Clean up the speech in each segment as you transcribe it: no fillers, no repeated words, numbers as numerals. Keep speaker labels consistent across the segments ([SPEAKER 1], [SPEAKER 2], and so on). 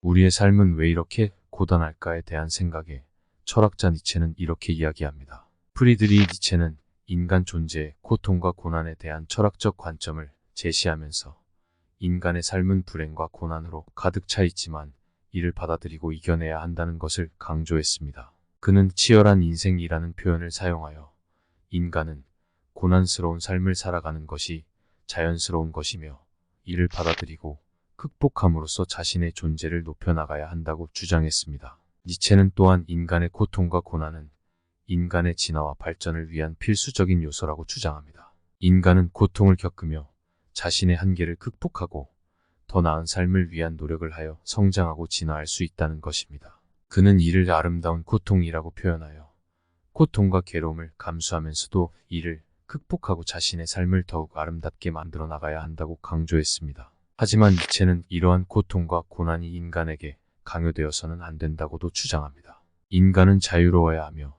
[SPEAKER 1] 우리의 삶은 왜 이렇게 고단할까에 대한 생각에 철학자 니체는 이렇게 이야기합니다. 프리드리히 니체는 인간 존재의 고통과 고난에 대한 철학적 관점을 제시하면서 인간의 삶은 불행과 고난으로 가득 차 있지만 이를 받아들이고 이겨내야 한다는 것을 강조했습니다. 그는 치열한 인생이라는 표현을 사용하여 인간은 고난스러운 삶을 살아가는 것이 자연스러운 것이며 이를 받아들이고 극복함으로써 자신의 존재를 높여나가야 한다고 주장했습니다. 니체는 또한 인간의 고통과 고난은 인간의 진화와 발전을 위한 필수적인 요소라고 주장합니다. 인간은 고통을 겪으며 자신의 한계를 극복하고 더 나은 삶을 위한 노력을 하여 성장하고 진화할 수 있다는 것입니다. 그는 이를 아름다운 고통이라고 표현하여 고통과 괴로움을 감수하면서도 이를 극복하고 자신의 삶을 더욱 아름답게 만들어 나가야 한다고 강조했습니다. 하지만 니체는 이러한 고통과 고난이 인간에게 강요되어서는 안 된다고도 주장합니다. 인간은 자유로워야 하며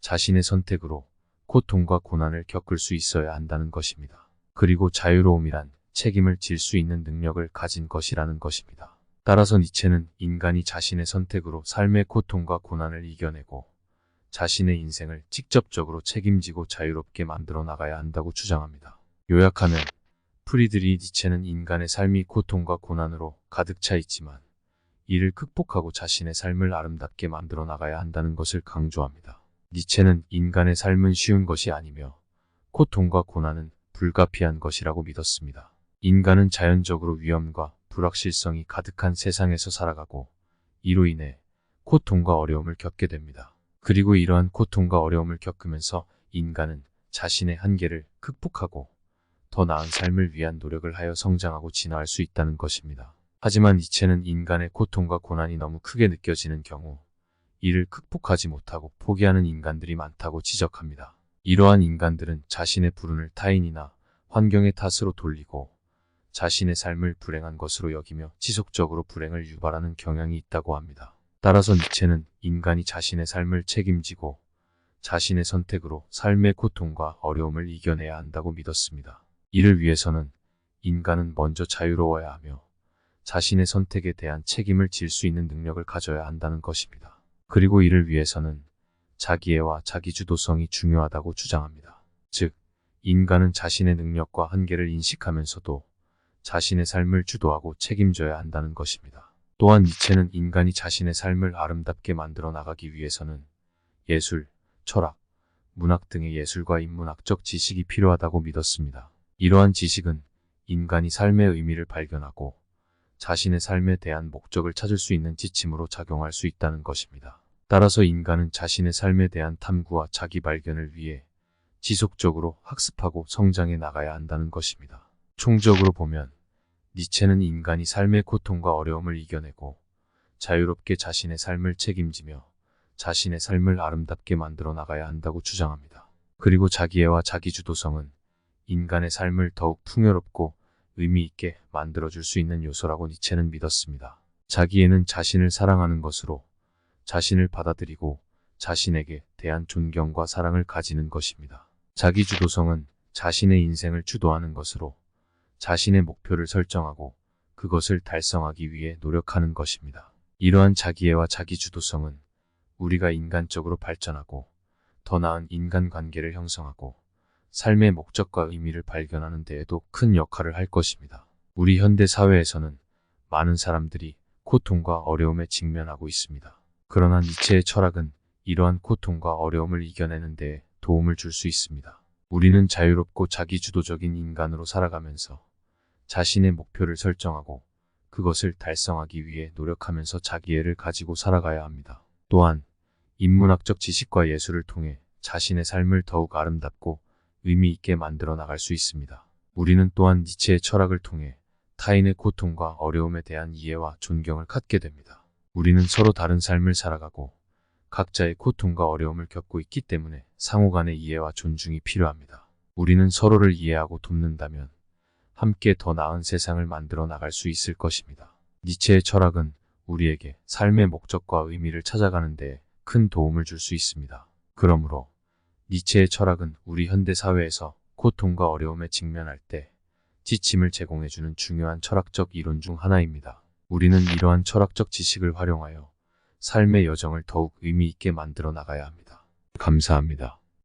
[SPEAKER 1] 자신의 선택으로 고통과 고난을 겪을 수 있어야 한다는 것입니다. 그리고 자유로움이란 책임을 질 수 있는 능력을 가진 것이라는 것입니다. 따라서 니체는 인간이 자신의 선택으로 삶의 고통과 고난을 이겨내고 자신의 인생을 직접적으로 책임지고 자유롭게 만들어 나가야 한다고 주장합니다. 요약하면 프리드리히 니체는 인간의 삶이 고통과 고난으로 가득 차 있지만 이를 극복하고 자신의 삶을 아름답게 만들어 나가야 한다는 것을 강조합니다. 니체는 인간의 삶은 쉬운 것이 아니며 고통과 고난은 불가피한 것이라고 믿었습니다. 인간은 자연적으로 위험과 불확실성이 가득한 세상에서 살아가고 이로 인해 고통과 어려움을 겪게 됩니다. 그리고 이러한 고통과 어려움을 겪으면서 인간은 자신의 한계를 극복하고 더 나은 삶을 위한 노력을 하여 성장하고 진화할 수 있다는 것입니다. 하지만 니체는 인간의 고통과 고난이 너무 크게 느껴지는 경우 이를 극복하지 못하고 포기하는 인간들이 많다고 지적합니다. 이러한 인간들은 자신의 불운을 타인이나 환경의 탓으로 돌리고 자신의 삶을 불행한 것으로 여기며 지속적으로 불행을 유발하는 경향이 있다고 합니다. 따라서 니체는 인간이 자신의 삶을 책임지고 자신의 선택으로 삶의 고통과 어려움을 이겨내야 한다고 믿었습니다. 이를 위해서는 인간은 먼저 자유로워야 하며 자신의 선택에 대한 책임을 질 수 있는 능력을 가져야 한다는 것입니다. 그리고 이를 위해서는 자기애와 자기주도성이 중요하다고 주장합니다. 즉, 인간은 자신의 능력과 한계를 인식하면서도 자신의 삶을 주도하고 책임져야 한다는 것입니다. 또한 니체는 인간이 자신의 삶을 아름답게 만들어 나가기 위해서는 예술, 철학, 문학 등의 예술과 인문학적 지식이 필요하다고 믿었습니다. 이러한 지식은 인간이 삶의 의미를 발견하고 자신의 삶에 대한 목적을 찾을 수 있는 지침으로 작용할 수 있다는 것입니다. 따라서 인간은 자신의 삶에 대한 탐구와 자기 발견을 위해 지속적으로 학습하고 성장해 나가야 한다는 것입니다. 총적으로 보면 니체는 인간이 삶의 고통과 어려움을 이겨내고 자유롭게 자신의 삶을 책임지며 자신의 삶을 아름답게 만들어 나가야 한다고 주장합니다. 그리고 자기애와 자기주도성은 인간의 삶을 더욱 풍요롭고 의미 있게 만들어줄 수 있는 요소라고 니체는 믿었습니다. 자기애는 자신을 사랑하는 것으로 자신을 받아들이고 자신에게 대한 존경과 사랑을 가지는 것입니다. 자기주도성은 자신의 인생을 주도하는 것으로 자신의 목표를 설정하고 그것을 달성하기 위해 노력하는 것입니다. 이러한 자기애와 자기주도성은 우리가 인간적으로 발전하고 더 나은 인간관계를 형성하고 삶의 목적과 의미를 발견하는 데에도 큰 역할을 할 것입니다. 우리 현대 사회에서는 많은 사람들이 고통과 어려움에 직면하고 있습니다. 그러나 니체의 철학은 이러한 고통과 어려움을 이겨내는 데에 도움을 줄 수 있습니다. 우리는 자유롭고 자기주도적인 인간으로 살아가면서 자신의 목표를 설정하고 그것을 달성하기 위해 노력하면서 자기애를 가지고 살아가야 합니다. 또한 인문학적 지식과 예술을 통해 자신의 삶을 더욱 아름답고 의미 있게 만들어 나갈 수 있습니다. 우리는 또한 니체의 철학을 통해 타인의 고통과 어려움에 대한 이해와 존경을 갖게 됩니다. 우리는 서로 다른 삶을 살아가고 각자의 고통과 어려움을 겪고 있기 때문에 상호 간의 이해와 존중이 필요합니다. 우리는 서로를 이해하고 돕는다면 함께 더 나은 세상을 만들어 나갈 수 있을 것입니다. 니체의 철학은 우리에게 삶의 목적과 의미를 찾아가는 데 큰 도움을 줄 수 있습니다. 그러므로 니체의 철학은 우리 현대 사회에서 고통과 어려움에 직면할 때 지침을 제공해주는 중요한 철학적 이론 중 하나입니다. 우리는 이러한 철학적 지식을 활용하여 삶의 여정을 더욱 의미 있게 만들어 나가야 합니다. 감사합니다.